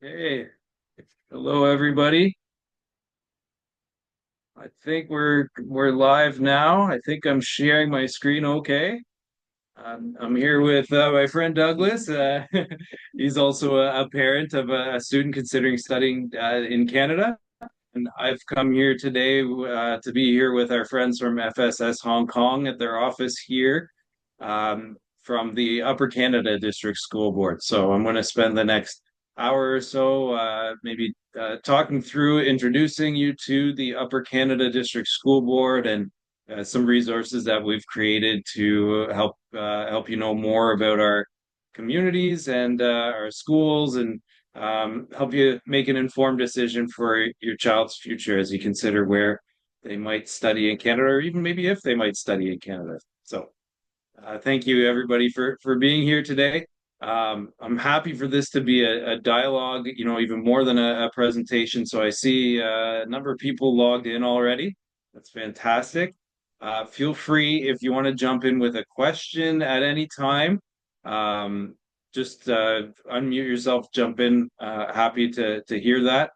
Hey, hello everybody. I think we're live now. I think I'm sharing my screen okay. I'm here with my friend Douglas. He's also a parent of a student considering studying in Canada. And I've come here today to be here with our friends from FSS Hong Kong at their office here from the Upper Canada District School Board. So I'm going to spend the next hour or so maybe talking through introducing you to the Upper Canada District School Board and some resources that we've created to help you know more about our communities and our schools and help you make an informed decision for your child's future as you consider where they might study in Canada, or even maybe if they might study in Canada. So, thank you everybody for being here today. I'm happy for this to be a dialogue, you know, even more than a presentation. So I see a number of people logged in already. That's fantastic. Feel free if you want to jump in with a question at any time. Um, just unmute yourself, jump in. Happy to hear that.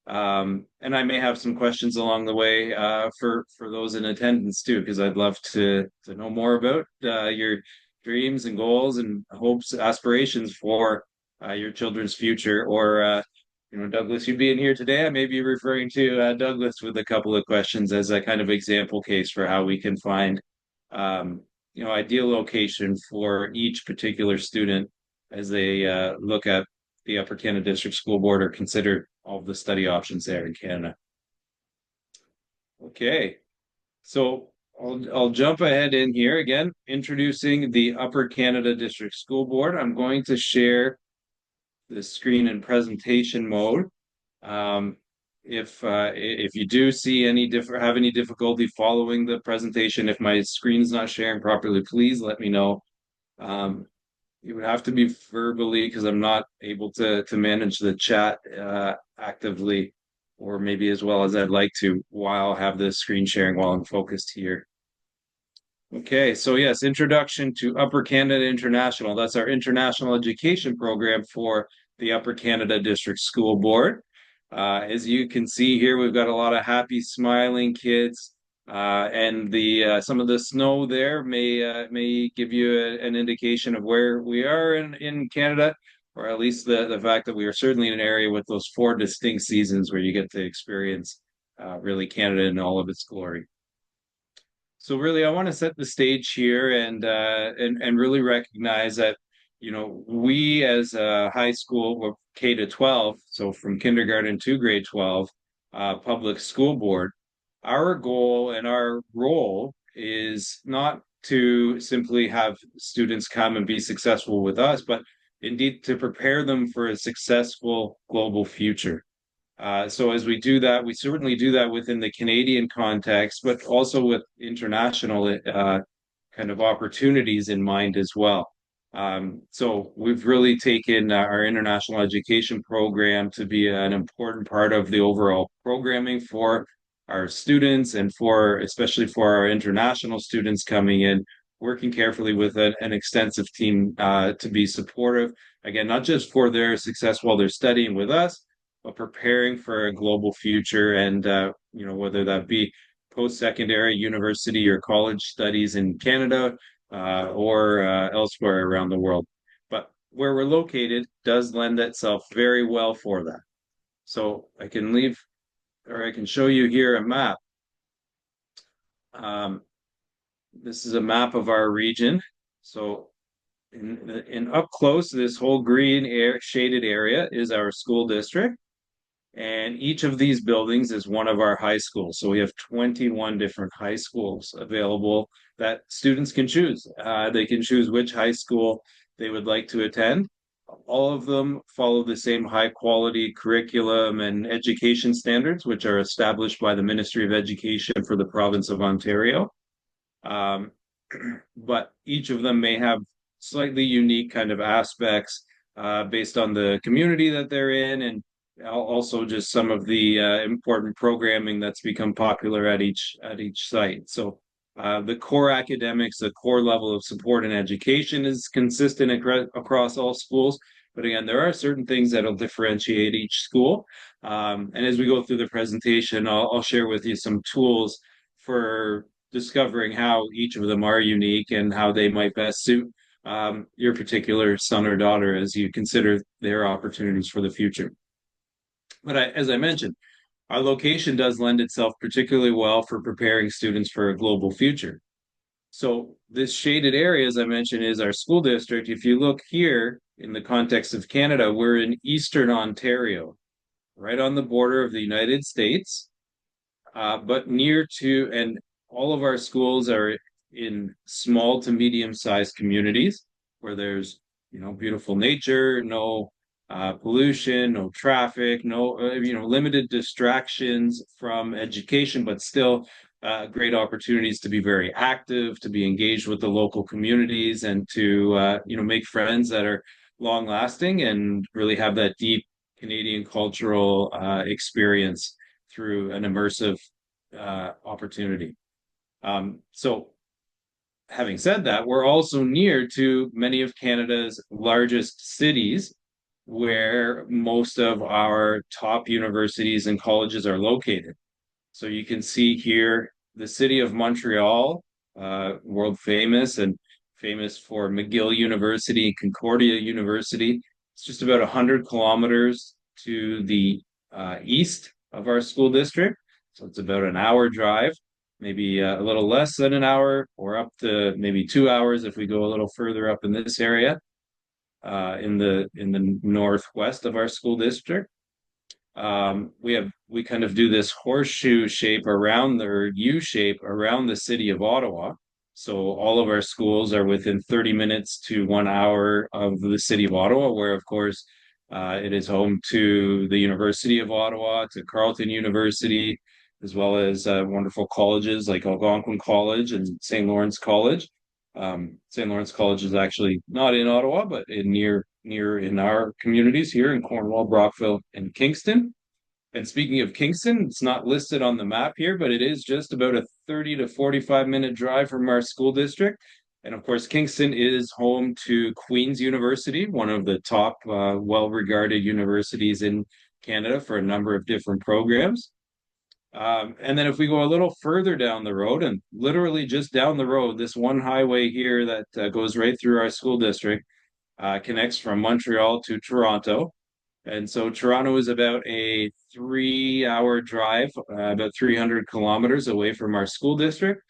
And I may have some questions along the way for those in attendance too, because I'd love to know more about your dreams and goals and hopes, aspirations for your children's future. Or you know, Douglas, you being here today, I may be referring to Douglas with a couple of questions as a kind of example case for how we can find you know, ideal location for each particular student as they look at the Upper Canada District School Board or consider all of the study options there in Canada. Okay, so I'll jump ahead in here again, introducing the Upper Canada District School Board. I'm going to share the screen in presentation mode. Um, if you do see any have any difficulty following the presentation, if my screen is not sharing properly, please let me know. Um, it would have to be verbally because I'm not able to manage the chat actively, or maybe as well as I'd like to while I have the screen sharing while I'm focused here. Okay, so yes, introduction to Upper Canada International. That's our international education program for the Upper Canada District School Board. As you can see here, we've got a lot of happy, smiling kids, and the some of the snow there may give you an indication of where we are in Canada, or at least the fact that we are certainly in an area with those four distinct seasons where you get to experience really Canada in all of its glory. So really, I want to set the stage here and really recognize that, you know, we as a high school, or K to 12, so from kindergarten to grade 12, public school board, our goal and our role is not to simply have students come and be successful with us, but indeed to prepare them for a successful global future. So as we do that, we certainly do that within the Canadian context, but also with international kind of opportunities in mind as well. So we've really taken our international education program to be an important part of the overall programming for our students and for especially for our international students coming in, working carefully with an extensive team to be supportive. Again, not just for their success while they're studying with us, but preparing for a global future and you know, whether that be post-secondary university or college studies in Canada or elsewhere around the world. But where we're located does lend itself very well for that. So I can leave, or I can show you here a map. Um, this is a map of our region. So in up close, this whole green shaded area is our school district. And each of these buildings is one of our high schools. So we have 21 different high schools available that students can choose. They can choose which high school they would like to attend. All of them follow the same high quality curriculum and education standards, which are established by the Ministry of Education for the province of Ontario. Um, but each of them may have slightly unique kind of aspects based on the community that they're in and also just some of the important programming that's become popular at each site. So the core academics, the core level of support and education is consistent across all schools. But again, there are certain things that'll differentiate each school. And as we go through the presentation, I'll share with you some tools for discovering how each of them are unique and how they might best suit your particular son or daughter as you consider their opportunities for the future. But as I mentioned, our location does lend itself particularly well for preparing students for a global future. So this shaded area, as I mentioned, is our school district. If you look here in the context of Canada, we're in Eastern Ontario, right on the border of the United States, but near to, and all of our schools are in small to medium-sized communities where there's, beautiful nature, no pollution, no traffic, no, limited distractions from education, but still great opportunities to be very active, to be engaged with the local communities, and to make friends that are long lasting and really have that deep Canadian cultural experience through an immersive opportunity. So having said that, we're also near to many of Canada's largest cities where most of our top universities and colleges are located. So you can see here the city of Montreal, world famous and famous for McGill University, Concordia University. It's just about 100 kilometers to the east of our school district. So it's about an hour drive, maybe a little less than an hour, or up to maybe 2 hours if we go a little further up in this area, in the northwest of our school district. We kind of do this horseshoe shape around or U shape around the city of Ottawa. So all of our schools are within 30 minutes to 1 hour of the city of Ottawa, where of course it is home to the University of Ottawa, to Carleton University, as well as wonderful colleges like Algonquin College and St. Lawrence College. St. Lawrence College is actually not in Ottawa, but near in our communities here in Cornwall, Brockville, and Kingston. And speaking of Kingston, it's not listed on the map here, but it is just about a 30 to 45-minute drive from our school district. And of course, Kingston is home to Queen's University, one of the top well-regarded universities in Canada for a number of different programs. And then if we go a little further down the road, and literally just down the road, this one highway here that goes right through our school district connects from Montreal to Toronto. And so Toronto is about a 3 hour drive, about 300 kilometers away from our school district.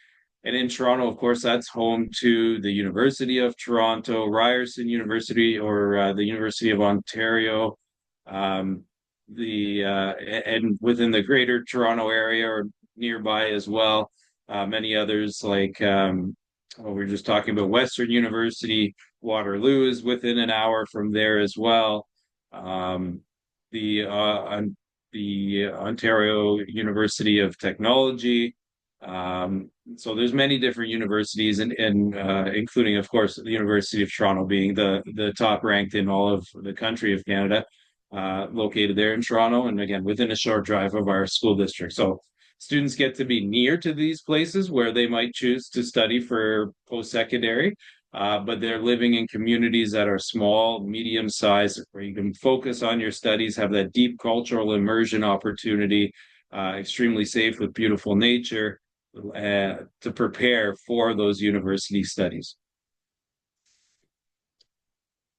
And in Toronto, of course, that's home to the University of Toronto, Ryerson University, or the University of Ontario, and within the greater Toronto area or nearby as well, many others like we're just talking about Western University, Waterloo is within an hour from there as well. The Ontario University of Technology. So there's many different universities, and including, of course, the University of Toronto being the top ranked in all of the country of Canada, located there in Toronto, and again within a short drive of our school district. So students get to be near to these places where they might choose to study for post-secondary, but they're living in communities that are small, medium-sized, where you can focus on your studies, have that deep cultural immersion opportunity, extremely safe with beautiful nature, to prepare for those university studies.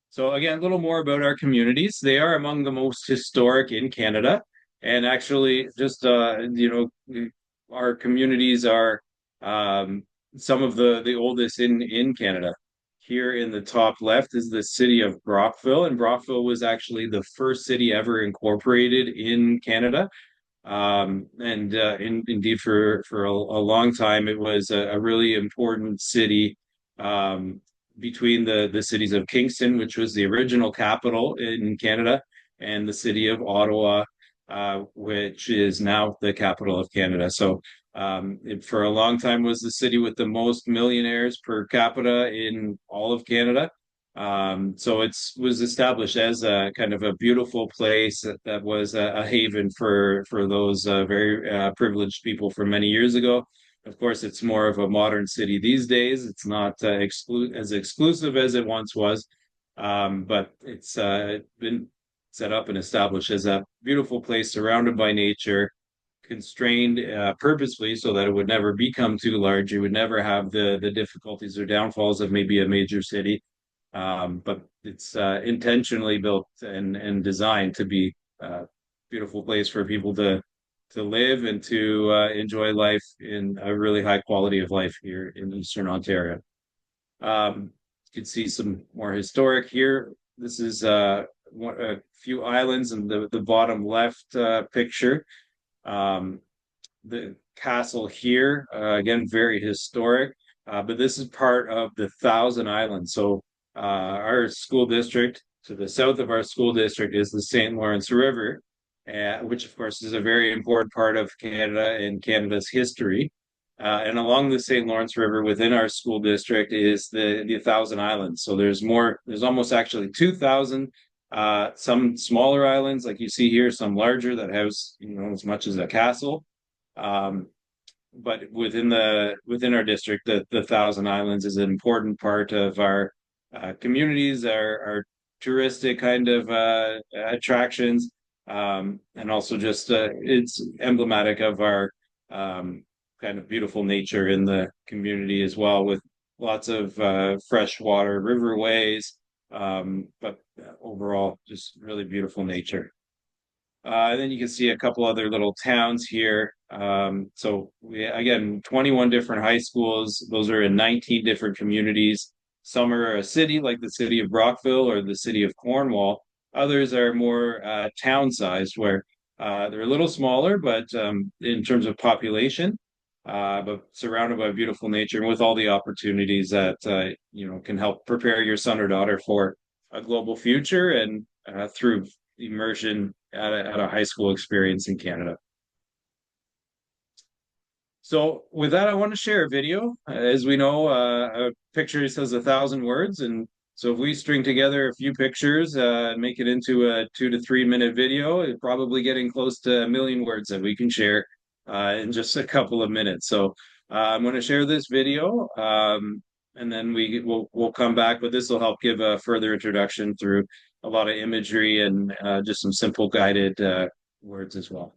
So again, a little more about our communities. They are among the most historic in Canada. And actually, just, our communities are some of the oldest in Canada. Here in the top left is the city of Brockville, and Brockville was actually the first city ever incorporated in Canada. Indeed, for a long time, it was a really important city between the cities of Kingston, which was the original capital in Canada, and the city of Ottawa, which is now the capital of Canada. So it for a long time was the city with the most millionaires per capita in all of Canada. So it was established as a kind of a beautiful place that was a haven for those very privileged people from many years ago. Of course, it's more of a modern city these days. It's not as exclusive as it once was. But it's been set up and established as a beautiful place surrounded by nature, constrained purposefully so that it would never become too large. You would never have the difficulties or downfalls of maybe a major city. But it's intentionally built and designed to be a beautiful place for people to live and to enjoy life in a really high quality of life here in Eastern Ontario. You can see some more historic here. This is a few islands in the bottom left picture. Um, the castle here, again, very historic, but this is part of the Thousand Islands. So our school district, to the south of our school district, is the St. Lawrence River, which of course is a very important part of Canada and Canada's history. And along the St. Lawrence River within our school district is the Thousand Islands. So there's more, there's almost actually 2,000, some smaller islands like you see here, some larger that house, as much as a castle. Um, but within our district, the Thousand Islands is an important part of our communities, our touristic kind of attractions, and also just it's emblematic of our kind of beautiful nature in the community as well, with lots of freshwater riverways, but overall just really beautiful nature. And then you can see a couple other little towns here. So we, again, 21 different high schools. Those are in 19 different communities. Some are a city, like the city of Brockville or the city of Cornwall. Others are more town-sized, where they're a little smaller, but in terms of population, but surrounded by beautiful nature and with all the opportunities that can help prepare your son or daughter for a global future and through immersion at a high school experience in Canada. So with that, I want to share a video. As we know, a picture says 1,000 words, and so if we string together a few pictures, make it into a 2 to 3 minute video, it's probably getting close to 1 million words that we can share in just a couple of minutes. So I'm going to share this video, and then we'll come back, but this will help give a further introduction through a lot of imagery and just some simple guided words as well.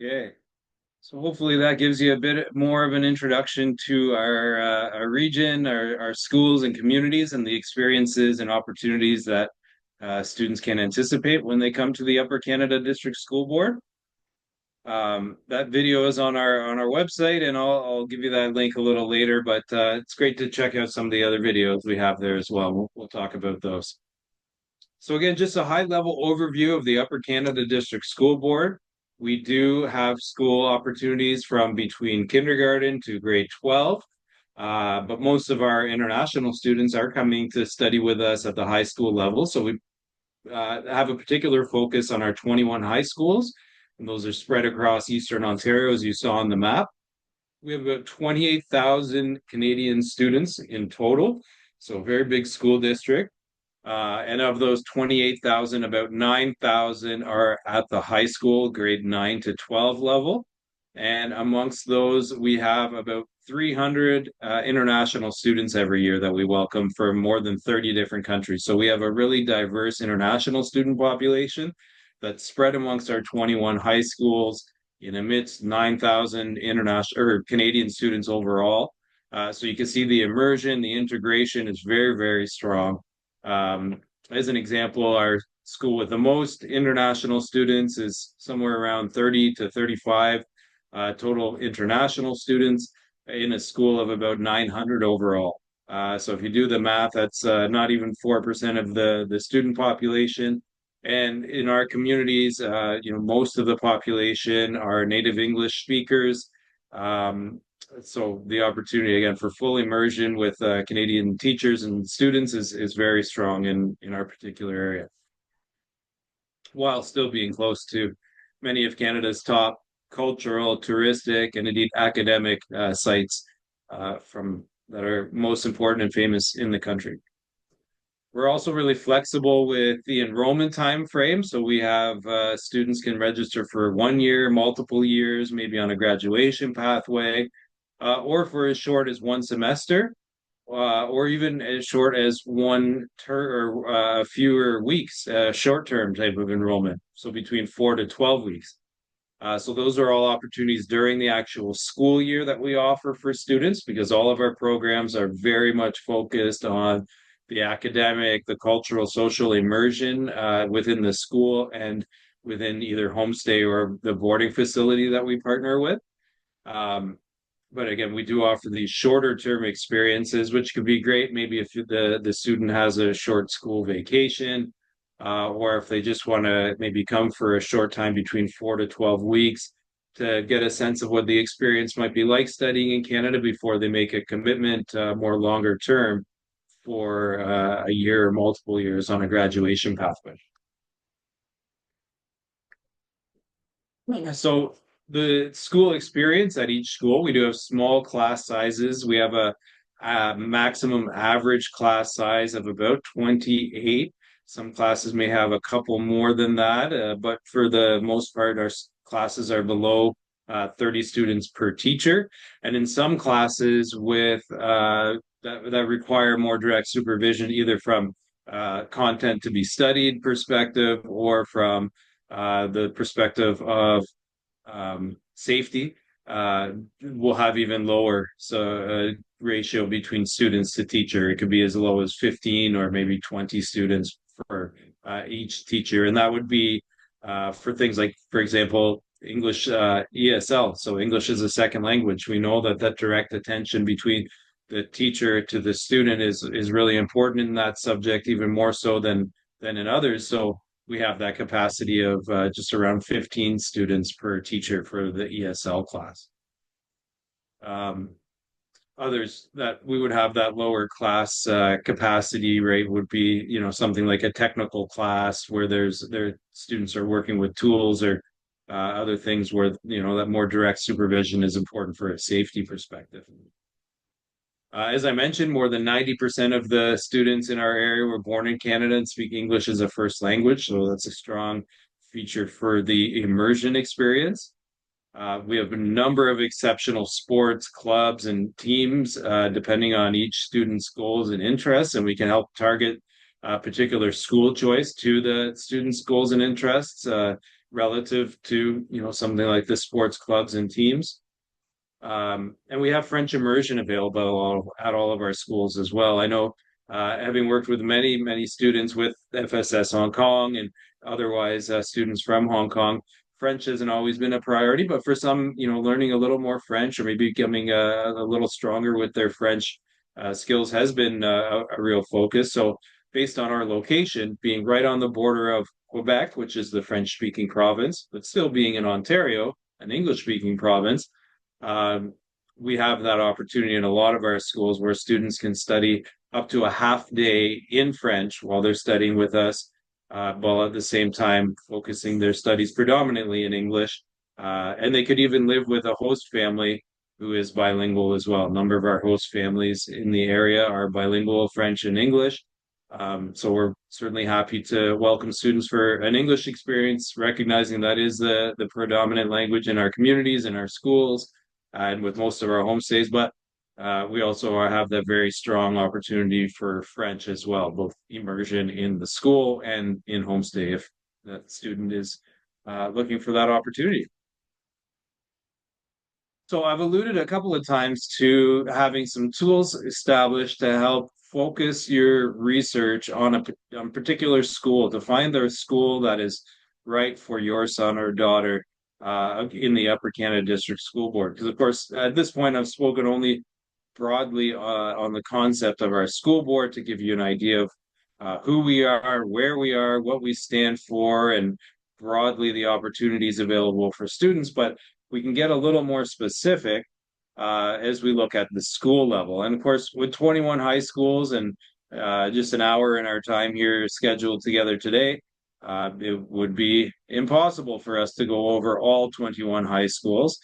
Okay. So hopefully that gives you a bit more of an introduction to our region, our schools and communities, and the experiences and opportunities that students can anticipate when they come to the Upper Canada District School Board. That video is on our website, and I'll give you that link a little later. But it's great to check out some of the other videos we have there as well. We'll talk about those. So again, just a high-level overview of the Upper Canada District School Board. We do have school opportunities from between kindergarten to grade 12, but most of our international students are coming to study with us at the high school level. So we have a particular focus on our 21 high schools, and those are spread across Eastern Ontario, as you saw on the map. We have about 28,000 Canadian students in total, so a very big school district. And of those 28,000, about 9,000 are at the high school, grade 9 to 12 level. And amongst those, we have about 300 international students every year that we welcome from more than 30 different countries. So we have a really diverse international student population that's spread amongst our 21 high schools in amidst 9,000 international or Canadian students overall. So you can see the immersion, the integration is very, very strong. As an example, our school with the most international students is somewhere around 30 to 35 total international students in a school of about 900 overall. So if you do the math, that's not even 4% of the student population. And in our communities, most of the population are native English speakers. So the opportunity again for full immersion with Canadian teachers and students is very strong in our particular area, while still being close to many of Canada's top cultural, touristic, and indeed academic sites from that are most important and famous in the country. We're also really flexible with the enrollment time frame. So we have students can register for 1 year, multiple years, maybe on a graduation pathway, or for as short as one semester, or even as short as one term or fewer weeks, short-term type of enrollment. So between 4 to 12 weeks. So those are all opportunities during the actual school year that we offer for students, because all of our programs are very much focused on the academic, the cultural, social immersion within the school and within either homestay or the boarding facility that we partner with. But again, we do offer these shorter term experiences, which could be great maybe if the student has a short school vacation, or if they just want to maybe come for a short time between 4 to 12 weeks to get a sense of what the experience might be like studying in Canada before they make a commitment more longer term for a year or multiple years on a graduation pathway. So the school experience at each school, we do have small class sizes. We have a maximum average class size of about 28. Some classes may have a couple more than that, but for the most part, our classes are below 30 students per teacher. And in some classes with that require more direct supervision, either from content to be studied perspective or from the perspective of safety, we'll have even lower ratio between students to teacher. It could be as low as 15 or maybe 20 students for each teacher. And that would be for things like, for example, English ESL. So English is a second language. We know that direct attention between the teacher to the student is really important in that subject, even more so than in others. So we have that capacity of just around 15 students per teacher for the ESL class. Others that we would have that lower class capacity rate would be, something like a technical class where their students are working with tools or other things where, that more direct supervision is important for a safety perspective. As I mentioned, more than 90% of the students in our area were born in Canada and speak English as a first language. So that's a strong feature for the immersion experience. We have a number of exceptional sports clubs and teams, depending on each student's goals and interests, and we can help target particular school choice to the students' goals and interests. relative to, something like the sports clubs and teams. And we have French immersion available at all of our schools as well. I know, having worked with many, many students with FSS Hong Kong and otherwise students from Hong Kong, French hasn't always been a priority, but for some, learning a little more French or maybe becoming a little stronger with their French skills has been a real focus. So based on our location, being right on the border of Quebec, which is the French-speaking province, but still being in Ontario, an English-speaking province, um, we have that opportunity in a lot of our schools where students can study up to a half day in French while they're studying with us, while at the same time focusing their studies predominantly in English. And they could even live with a host family who is bilingual as well. A number of our host families in the area are bilingual, French and English. So we're certainly happy to welcome students for an English experience, recognizing that is the predominant language in our communities, in our schools, and with most of our homestays. But we also have that very strong opportunity for French as well, both immersion in the school and in homestay if that student is looking for that opportunity. So I've alluded a couple of times to having some tools established to help focus your research on a particular school, to find the school that is right for your son or daughter in the Upper Canada District School Board. Because of course, at this point, I've spoken only broadly on the concept of our school board to give you an idea of who we are, where we are, what we stand for, and broadly the opportunities available for students. But we can get a little more specific as we look at the school level. And of course, with 21 high schools and just an hour in our time here scheduled together today, it would be impossible for us to go over all 21 high schools.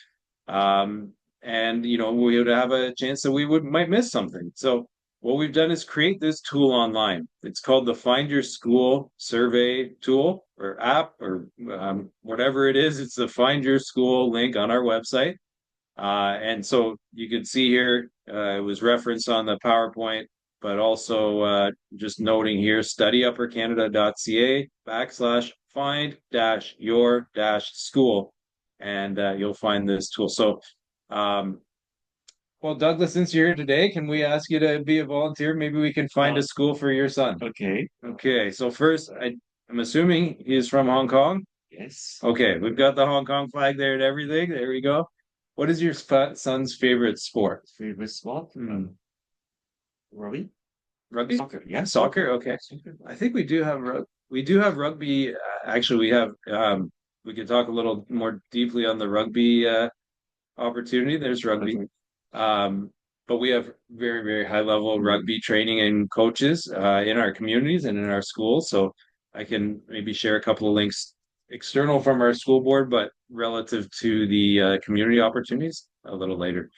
And we would have a chance that we might miss something. So what we've done is create this tool online. It's called the Find Your School Survey tool or app or whatever it is. It's the Find Your School link on our website. And so you can see here, it was referenced on the PowerPoint, but also just noting here, studyuppercanada.ca/find-your-school. And you'll find this tool. So, well, Douglas, since you're here today, can we ask you to be a volunteer? Maybe we can find a school for your son. Okay. Okay. So first, I'm assuming he's from Hong Kong. Yes. Okay, we've got the Hong Kong flag there and everything. There we go. What is your son's favorite sport? Favorite sport? Rugby? Rugby? Soccer. Yeah. Soccer. Okay. I think we do have rugby. Actually, we have. We could talk a little more deeply on the rugby opportunity. There's rugby. Okay. But we have very, very high level rugby training and coaches in our communities and in our schools. So I can maybe share a couple of links external from our school board, but relative to the community opportunities a little later.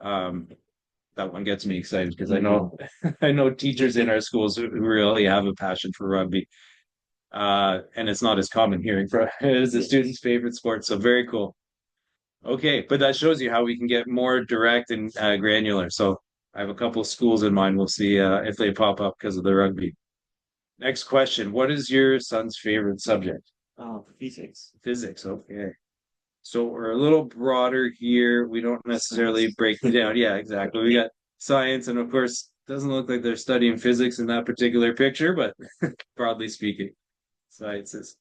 That one gets me excited because I know I know teachers in our schools who really have a passion for rugby. And it's not as common hearing from it is the students' favorite sport. So very cool. Okay, but that shows you how we can get more direct and granular. So I have a couple of schools in mind. We'll see if they pop up because of the rugby. Next question. What is your son's favorite subject? Physics. Physics. Okay. So we're a little broader here. We don't necessarily break it down. Yeah, exactly. We got science, and of course, doesn't look like they're studying physics in that particular picture, but broadly speaking, sciences.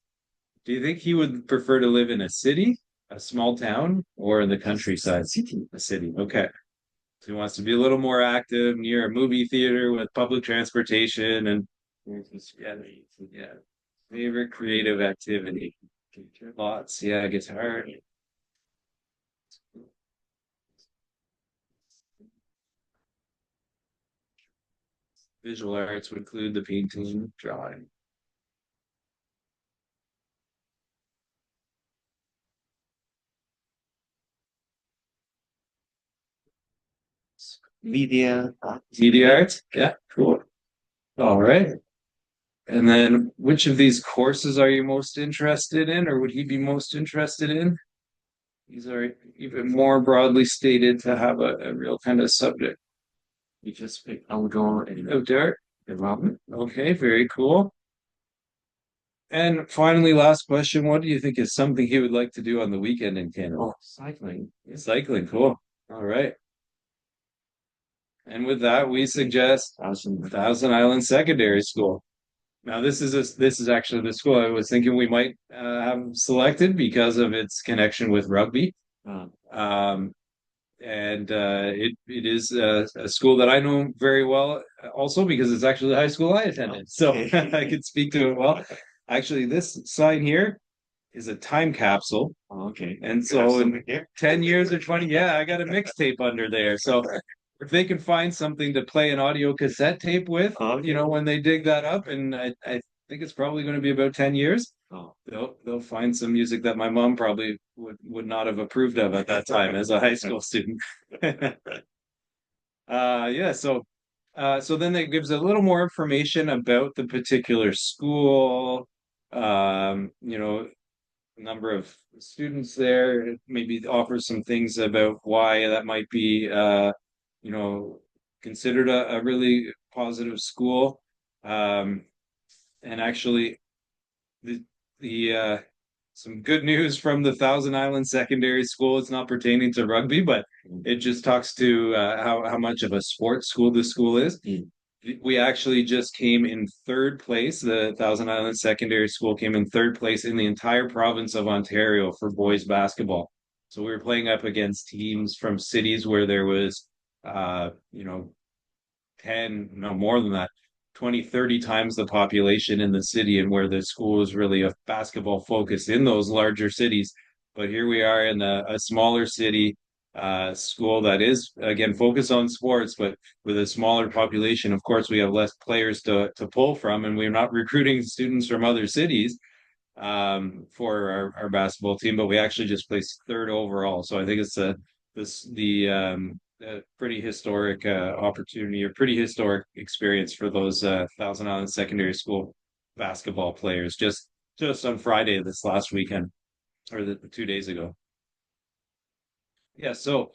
Do you think he would prefer to live in a city, a small town, or in the countryside? City. A city. Okay. So he wants to be a little more active near a movie theater with public transportation and yeah. Favorite creative activity. Lots. Yeah, guitar. Visual arts would include the painting, drawing. Media. Media arts? Yeah, cool. All right. And then which of these courses are you most interested in, or would he be most interested in? These are even more broadly stated to have a real kind of subject. You just pick outdoor and Outdoor. development. Okay, very cool. And finally, last question. What do you think is something he would like to do on the weekend in Canada? Oh, cycling. Cycling, cool. All right. And with that, we suggest Thousand Island Secondary School. Now, this is actually the school I was thinking we might have selected because of its connection with rugby. Uh, Um, and it is a school that I know very well, also because it's actually the high school I attended, so I could speak to it well. Actually, this sign here is a time capsule, okay. and so in 10 years or 20, yeah, I got a mixtape under there. So if they can find something to play an audio cassette tape with, Okay. when they dig that up, and I think it's probably going to be about 10 years, Oh, they'll find some music that my mom probably would not have approved of at that time as a high school student. Yeah, so then it gives a little more information about the particular school, number of students there. It maybe offers some things about why that might be you know, considered a really positive school. Um, and actually the the some good news from the Thousand Island Secondary School. It's not pertaining to rugby, but it just talks to how much of a sports school this school is. We actually just came in third place. The Thousand Island Secondary School came in third place in the entire province of Ontario for boys basketball. So we were playing up against teams from cities where there was, uh, you know, 10, no more than that, 20, 30 times the population in the city, and where the school is really a basketball focus in those larger cities. But here we are in a smaller city school that is again focused on sports, but with a smaller population. Of course, we have less players to pull from, and we're not recruiting students from other cities for our basketball team, but we actually just placed third overall. So I think it's a pretty historic opportunity or pretty historic experience for those Thousand Island Secondary School basketball players just on Friday this last weekend or the 2 days ago. Yeah, so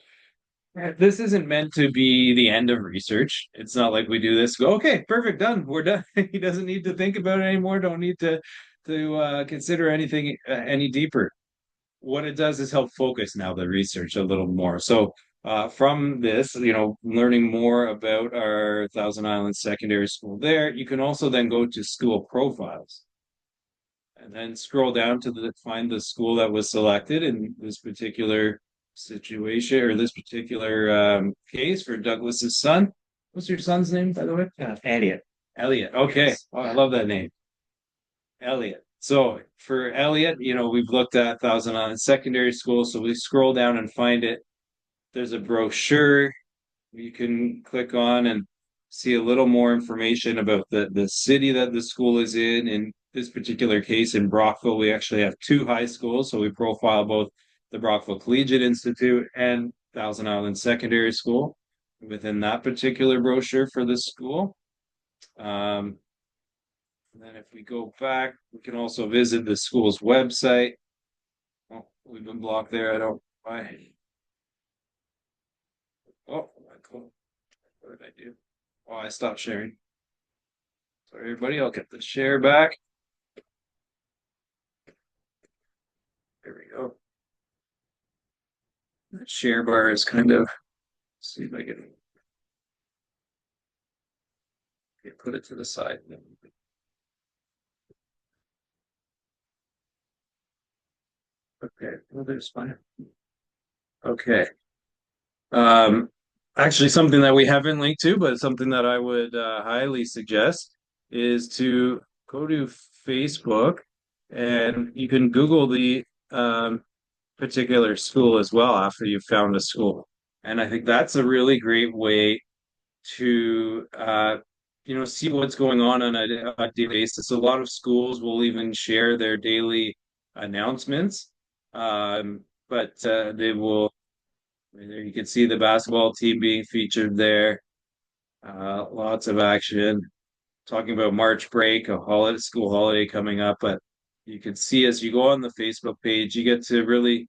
this isn't meant to be the end of research. It's not like we do this, go, okay, perfect, done, we're done. He doesn't need to think about it anymore, don't need to consider anything any deeper. What it does is help focus now the research a little more. So from this, learning more about our Thousand Islands Secondary School there, you can also then go to school profiles and then scroll down to find the school that was selected in this particular situation or this particular case for Douglas's son. What's your son's name, by the way? Elliot. Elliot. Okay. Yes. Oh, I love that name. Elliot. So for Elliot, we've looked at Thousand Island Secondary School. So we scroll down and find it. There's a brochure you can click on and see a little more information about the city that the school is in. In this particular case, in Brockville, we actually have two high schools. So we profile both the Brockville Collegiate Institute and Thousand Island Secondary School within that particular brochure for the school. And then if we go back, we can also visit the school's website. Oh, we've been blocked there. I don't why. Oh, cool. What did I do? Oh, I stopped sharing. Sorry, everybody. I'll get the share back. There we go. That share bar is kind of, see if I can put it to the side. Okay, well, there's fine. Okay. Um, Actually, something that we haven't linked to, but something that I would highly suggest is to go to Facebook and you can Google the particular school as well after you've found a school. And I think that's a really great way to see what's going on a daily basis. A lot of schools will even share their daily announcements, but they will. There you can see the basketball team being featured there. Lots of action. Talking about March break, a holiday, school holiday coming up, but you can see as you go on the Facebook page, you get to really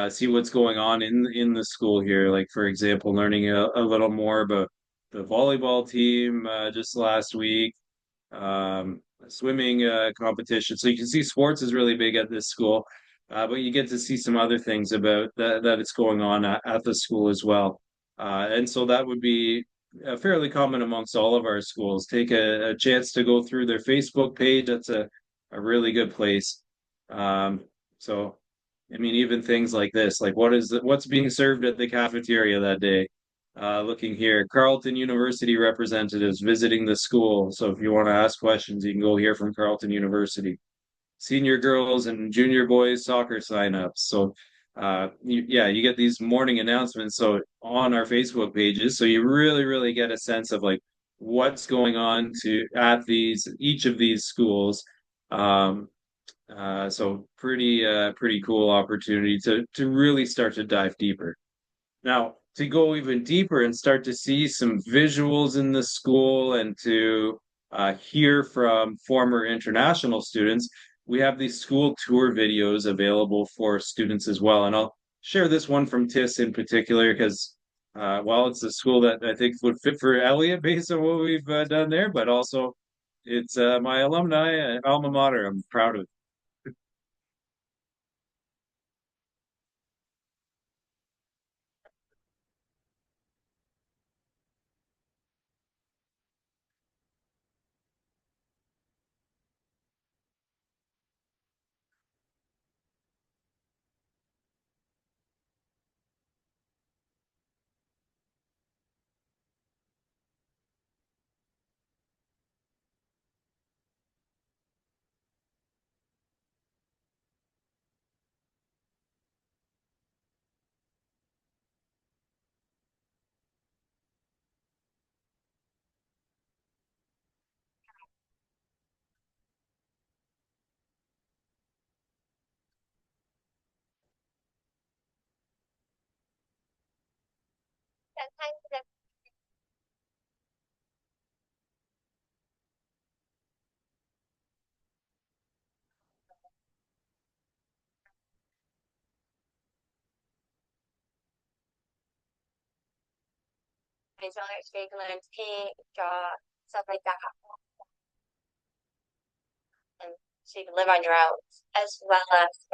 see what's going on in the school here. Like for example, learning a little more about the volleyball team just last week. swimming competition. So you can see sports is really big at this school, but you get to see some other things about that it's going on at the school as well. And so that would be fairly common amongst all of our schools. Take a chance to go through their Facebook page. That's a really good place. So, I mean, even things like this, like what's being served at the cafeteria that day. Looking here, Carleton University representatives visiting the school. So if you want to ask questions, you can go hear from Carleton University. Senior girls and junior boys soccer signups. So you get these morning announcements so on our Facebook pages. So you really get a sense of like what's going on to at each of these schools. Um, so pretty cool opportunity to really start to dive deeper. Now, to go even deeper and start to see some visuals in the school and to hear from former international students, we have these school tour videos available for students as well. And I'll share this one from TIS in particular because, well, it's a school that I think would fit for Elliot based on what we've done there, but also it's my alumni alma mater. I'm proud of. Stuff like that. And so you can live on your own, as well as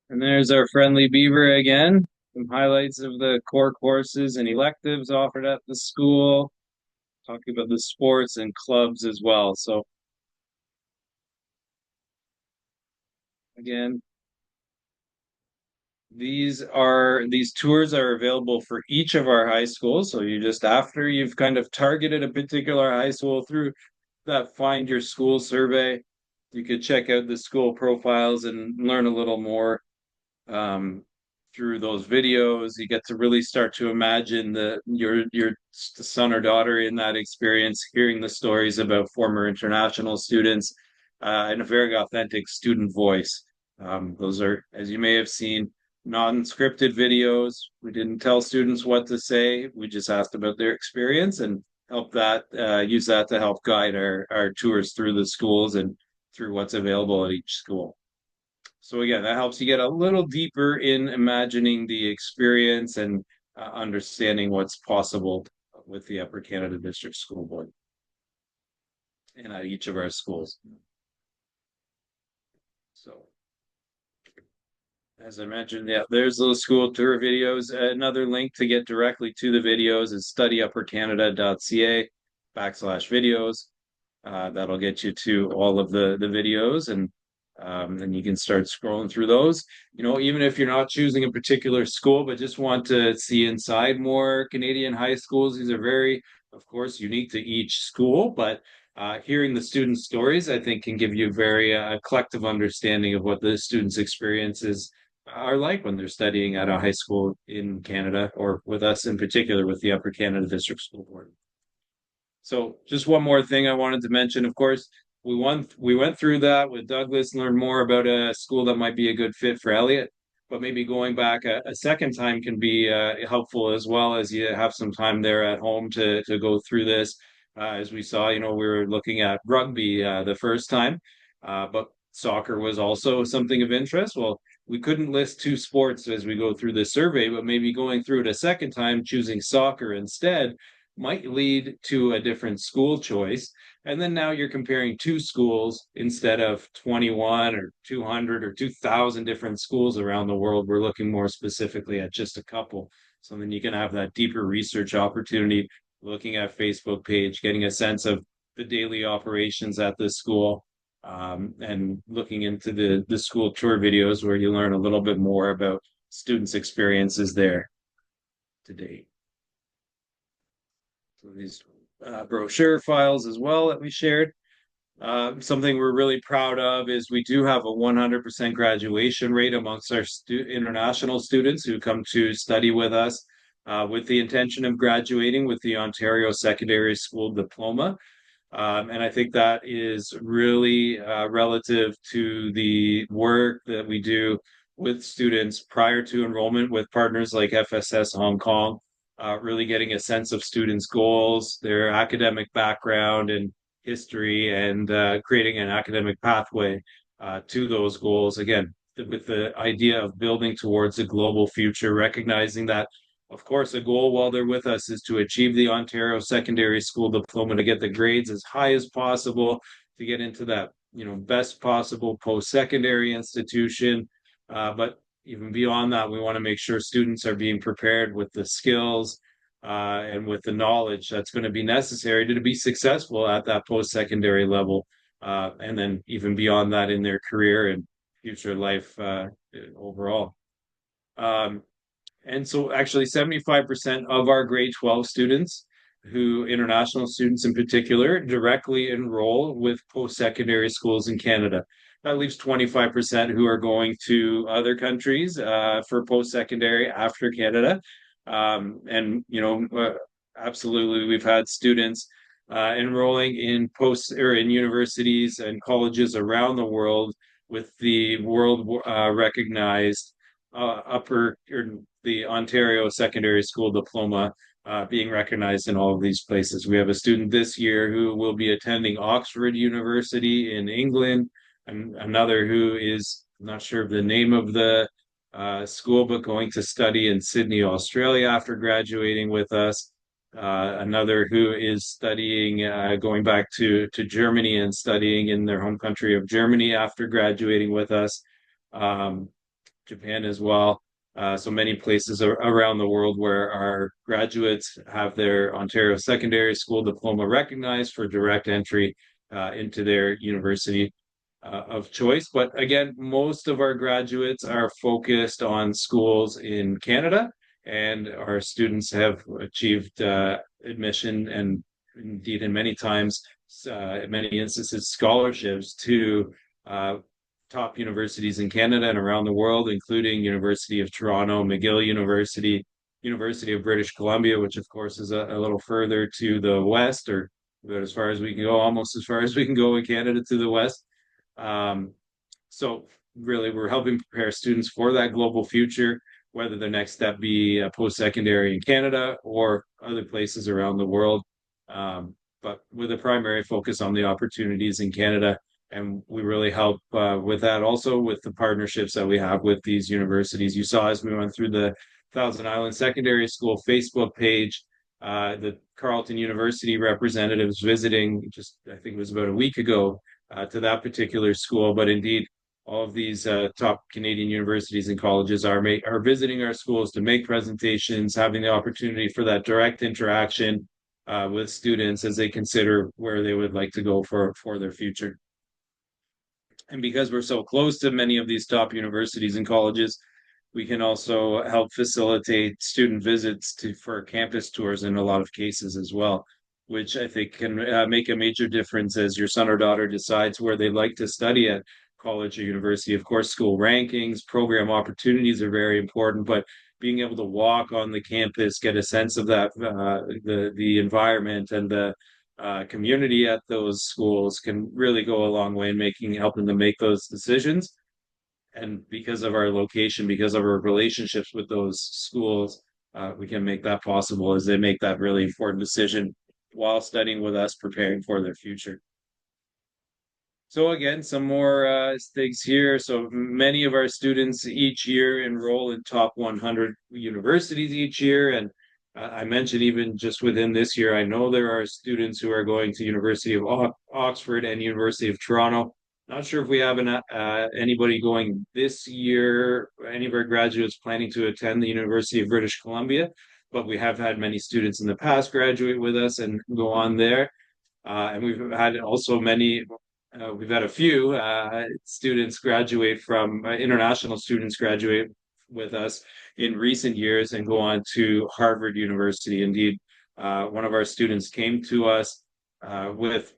And there's our friendly beaver again. Some highlights of the core courses and electives offered at the school, talking about the sports and clubs as well. So again, these tours are available for each of our high schools. So you just after you've kind of targeted a particular high school through that Find Your School survey, you could check out the school profiles and learn a little more um, through those videos. You get to really start to imagine your son or daughter in that experience, hearing the stories about former international students in a very authentic student voice. Those are, as you may have seen, non-scripted videos. We didn't tell students what to say. We just asked about their experience and use that to help guide our tours through the schools and through what's available at each school. So again, that helps you get a little deeper in imagining the experience and understanding what's possible with the Upper Canada District School Board and at each of our schools. So as I mentioned, yeah, there's those school tour videos. Another link to get directly to the videos is studyuppercanada.ca/videos. That'll get you to all of the videos and you can start scrolling through those. You know, even if you're not choosing a particular school, but just want to see inside more Canadian high schools, these are very of course, unique to each school, but hearing the students' stories, I think, can give you a very collective understanding of what the students' experiences are like when they're studying at a high school in Canada, or with us in particular, with the Upper Canada District School Board. So just one more thing I wanted to mention, of course, we went through that with Douglas, learned more about a school that might be a good fit for Elliot, but maybe going back a second time can be helpful, as well, as you have some time there at home to go through this. As we saw, we were looking at rugby the first time, but soccer was also something of interest. Well, we couldn't list two sports as we go through the survey, but maybe going through it a second time, choosing soccer instead might lead to a different school choice. And then now you're comparing two schools instead of 21 or 200 or 2,000 different schools around the world. We're looking more specifically at just a couple. So then you can have that deeper research opportunity, looking at Facebook page, getting a sense of the daily operations at the school, and looking into the school tour videos, where you learn a little bit more about students' experiences there to date. So these brochure files as well that we shared. Something we're really proud of is we do have a 100% graduation rate amongst our international students who come to study with us, with the intention of graduating with the Ontario Secondary School Diploma. And I think that is really relative to the work that we do with students prior to enrollment with partners like FSS Hong Kong, really getting a sense of students' goals, their academic background and history, and creating an academic pathway to those goals. Again, with the idea of building towards a global future, recognizing that, of course, a goal while they're with us is to achieve the Ontario Secondary School Diploma, to get the grades as high as possible, to get into that, best possible post-secondary institution. But even beyond that, we want to make sure students are being prepared with the skills and with the knowledge that's going to be necessary to be successful at that post-secondary level, and then even beyond that in their career and future life overall. And so actually 75% of our grade 12 students, international students in particular, directly enroll with post-secondary schools in Canada. That leaves 25% who are going to other countries for post-secondary after Canada. And, absolutely, we've had students enrolling in in universities and colleges around the world with the world recognized the Ontario Secondary School Diploma being recognized in all of these places. We have a student this year who will be attending Oxford University in England, and another who is, I'm not sure of the name of the school, but going to study in Sydney, Australia after graduating with us. Another who is studying, going back to Germany and studying in their home country of Germany after graduating with us. Japan as well. So many places around the world where our graduates have their Ontario Secondary School Diploma recognized for direct entry into their university of choice. But again, most of our graduates are focused on schools in Canada, and our students have achieved admission, and indeed in many times, in many instances, scholarships to top universities in Canada and around the world, including University of Toronto, McGill University, University of British Columbia, which of course is a little further to the west, or about as far as we can go, almost as far as we can go in Canada to the west. So really, we're helping prepare students for that global future, whether the next step be post-secondary in Canada or other places around the world, but with a primary focus on the opportunities in Canada. And we really help with that also with the partnerships that we have with these universities. You saw as we went through the Thousand Island Secondary School Facebook page, the Carleton University representatives visiting just, I think it was about a week ago, to that particular school. But indeed, all of these top Canadian universities and colleges are visiting our schools to make presentations, having the opportunity for that direct interaction with students as they consider where they would like to go for their future. And because we're so close to many of these top universities and colleges, we can also help facilitate student visits for campus tours in a lot of cases as well. which I think can make a major difference as your son or daughter decides where they'd like to study at college or university. Of course, school rankings, program opportunities are very important, but being able to walk on the campus, get a sense of that, the environment and the community at those schools can really go a long way in helping them make those decisions. And because of our location, because of our relationships with those schools, we can make that possible as they make that really important decision while studying with us, preparing for their future. So again, some more things here. So many of our students each year enroll in top 100 universities each year. And I mentioned even just within this year, I know there are students who are going to University of Oxford and University of Toronto. Not sure if we have anybody going this year, any of our graduates planning to attend the University of British Columbia, but we have had many students in the past graduate with us and go on there. And we've had also we've had a few students graduate from international students graduate with us in recent years and go on to Harvard University. Indeed, one of our students came to us with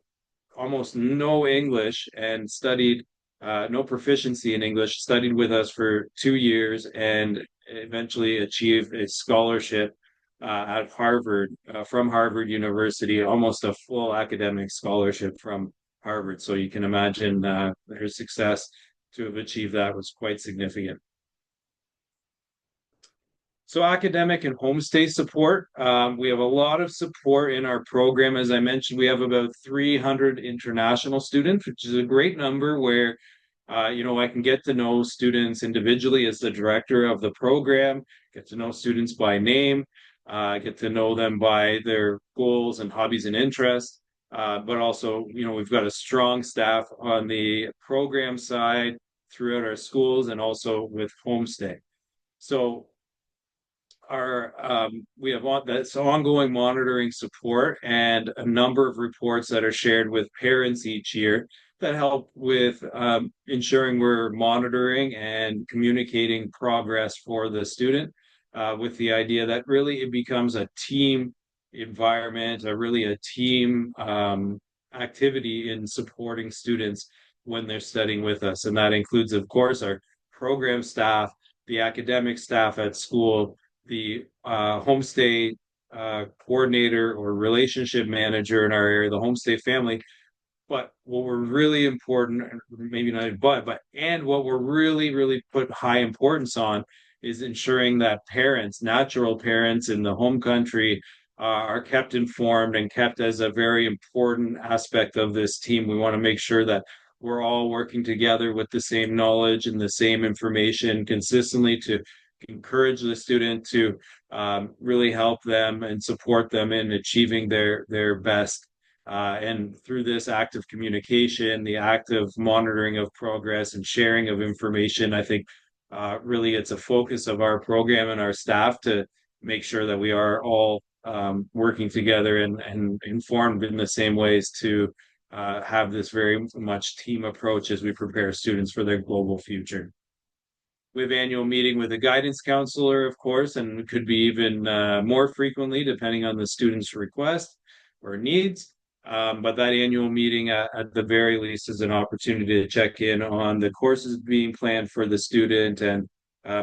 almost no English and studied no proficiency in English, studied with us for 2 years and eventually achieved a scholarship at Harvard from Harvard University, almost a full academic scholarship from Harvard. So you can imagine their success to have achieved that was quite significant. So academic and homestay support. We have a lot of support in our program. As I mentioned, we have about 300 international students, which is a great number where, I can get to know students individually as the director of the program, get to know students by name, get to know them by their goals and hobbies and interests. But also, we've got a strong staff on the program side throughout our schools and also with homestay. So we have that's ongoing monitoring support and a number of reports that are shared with parents each year that help with ensuring we're monitoring and communicating progress for the student with the idea that really it becomes a team environment, really a team activity in supporting students when they're studying with us. And that includes, of course, our program staff, the academic staff at school, the homestay coordinator or relationship manager in our area, the homestay family. But what we're really important, maybe not but and what we're really, really put high importance on is ensuring that parents, natural parents in the home country, are kept informed and kept as a very important aspect of this team. We want to make sure that we're all working together with the same knowledge and the same information consistently to encourage the student to really help them and support them in achieving their best. And through this active communication, the active monitoring of progress and sharing of information, I think really it's a focus of our program and our staff to make sure that we are all working together and informed in the same ways to have this very much team approach as we prepare students for their global future. We have annual meeting with a guidance counselor, of course, and it could be even more frequently depending on the student's request or needs. But that annual meeting at the very least is an opportunity to check in on the courses being planned for the student and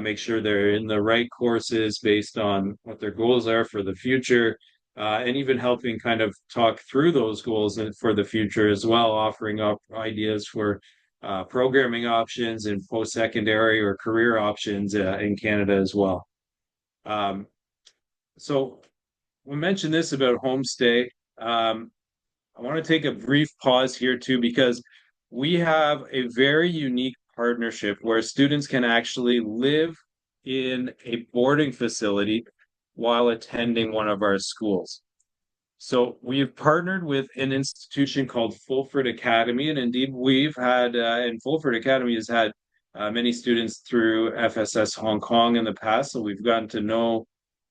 make sure they're in the right courses based on what their goals are for the future, and even helping kind of talk through those goals for the future as well, offering up ideas for programming options and post-secondary or career options in Canada as well. So we mentioned this about homestay. I want to take a brief pause here too, because we have a very unique partnership where students can actually live in a boarding facility while attending one of our schools. So we've partnered with an institution called Fulford Academy, and indeed we've had, and Fulford Academy has had many students through FSS Hong Kong in the past, so we've gotten to know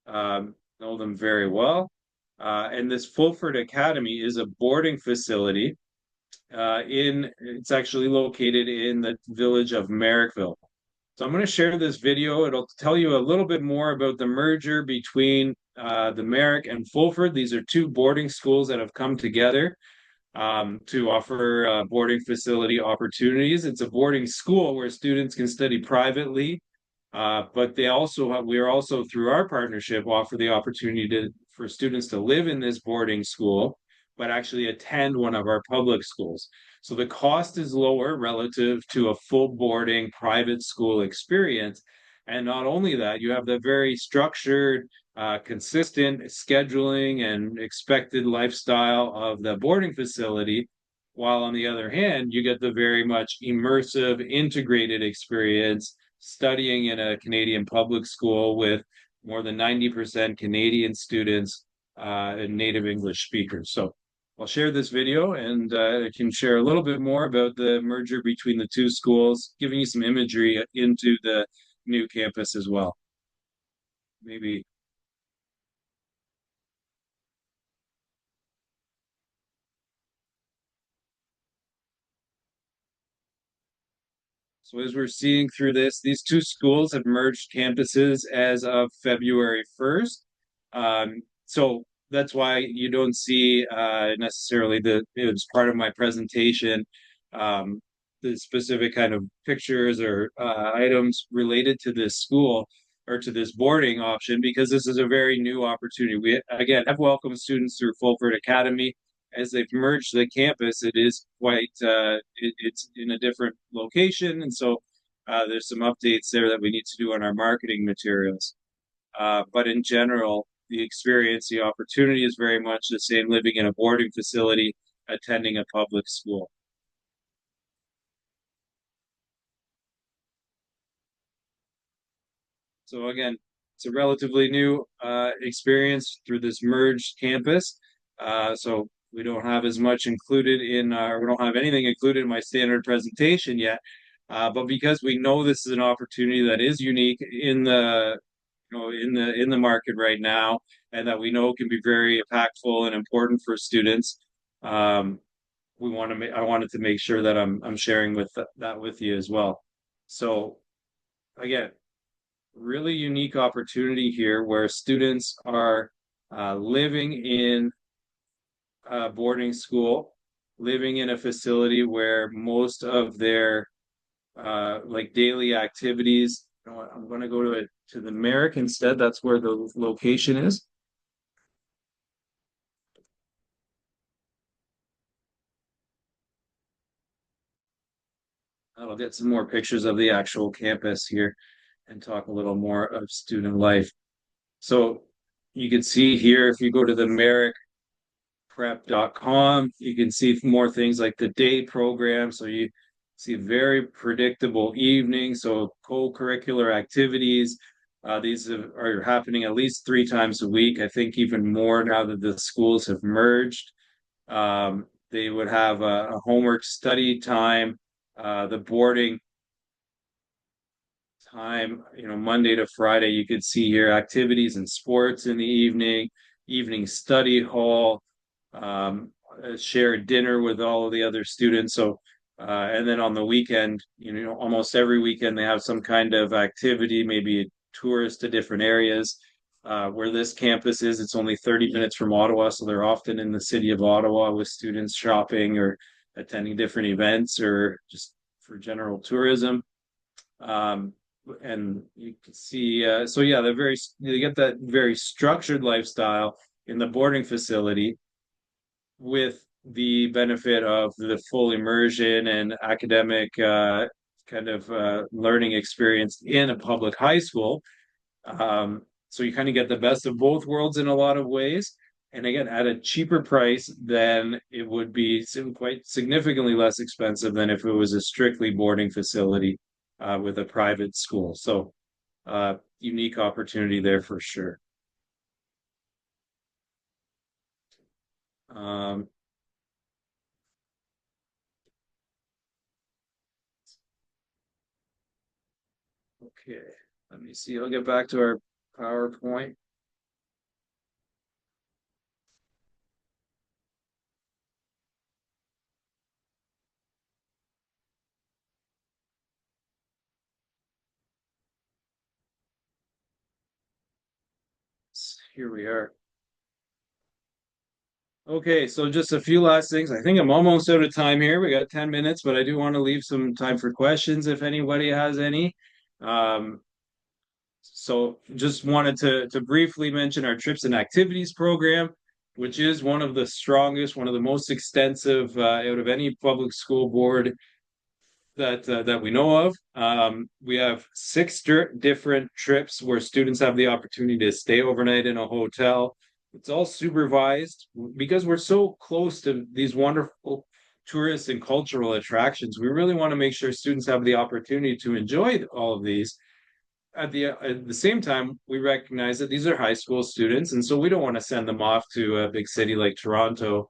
them very well. And this Fulford Academy is a boarding facility it's actually located in the village of Merrickville. So I'm going to share this video. It'll tell you a little bit more about the merger between the Merrick and Fulford. These are two boarding schools that have come together to offer boarding facility opportunities. It's a boarding school where students can study privately, but we are also through our partnership offer the opportunity for students to live in this boarding school, but actually attend one of our public schools. So the cost is lower relative to a full boarding private school experience. And not only that, you have the very structured, consistent scheduling and expected lifestyle of the boarding facility, while on the other hand, you get the very much immersive, integrated experience studying in a Canadian public school with more than 90% Canadian students and native English speakers. So I'll share this video and I can share a little bit more about the merger between the two schools, giving you some imagery into the new campus as well. Maybe. So as we're seeing through this, these two schools have merged campuses as of February 1st. So that's why you don't see necessarily it was part of my presentation, the specific kind of pictures or items related to this school or to this boarding option, because this is a very new opportunity. We, again, have welcomed students through Fulford Academy. As they've merged the campus, it is it's in a different location. And so there's some updates there that we need to do on our marketing materials. But in general, the experience, the opportunity is very much the same, living in a boarding facility, attending a public school. So again, it's a relatively new experience through this merged campus. So we don't have as much included we don't have anything included in my standard presentation yet. But because we know this is an opportunity that is unique in the market right now, and that we know can be very impactful and important for students, I wanted to make sure that I'm sharing that with you as well. So again, really unique opportunity here where students are living in a boarding school, living in a facility where most of their like daily activities. You know what, I'm going to go to the Merrick instead. That's where the location is. I'll get some more pictures of the actual campus here and talk a little more of student life. So you can see here, if you go to the merrickprep.com, you can see more things like the day program. So you see very predictable evenings, so co-curricular activities. These are happening at least 3 times a week. I think even more now that the schools have merged. They would have a homework study time, the boarding time, Monday to Friday. You could see here activities and sports in the evening study hall, a shared dinner with all of the other students. So, and then on the weekend, almost every weekend they have some kind of activity, maybe tours to different areas. Where this campus is, it's only 30 minutes from Ottawa, so they're often in the city of Ottawa with students shopping or attending different events or just for general tourism. And you can see, so yeah, they get that very structured lifestyle in the boarding facility with the benefit of the full immersion and academic kind of learning experience in a public high school. So you kind of get the best of both worlds in a lot of ways. And again, at a cheaper price than it would be quite significantly less expensive than if it was a strictly boarding facility with a private school. So unique opportunity there for sure. Um, okay, let me see. I'll get back to our PowerPoint. here we are. Okay, so just a few last things. I think I'm almost out of time here. We got 10 minutes, but I do want to leave some time for questions if anybody has any. So just wanted to briefly mention our trips and activities program, which is one of the strongest, one of the most extensive out of any public school board that we know of. We have six different trips where students have the opportunity to stay overnight in a hotel. It's all supervised because we're so close to these wonderful tourist and cultural attractions. We really want to make sure students have the opportunity to enjoy all of these. At the same time, we recognize that these are high school students, and so we don't want to send them off to a big city like Toronto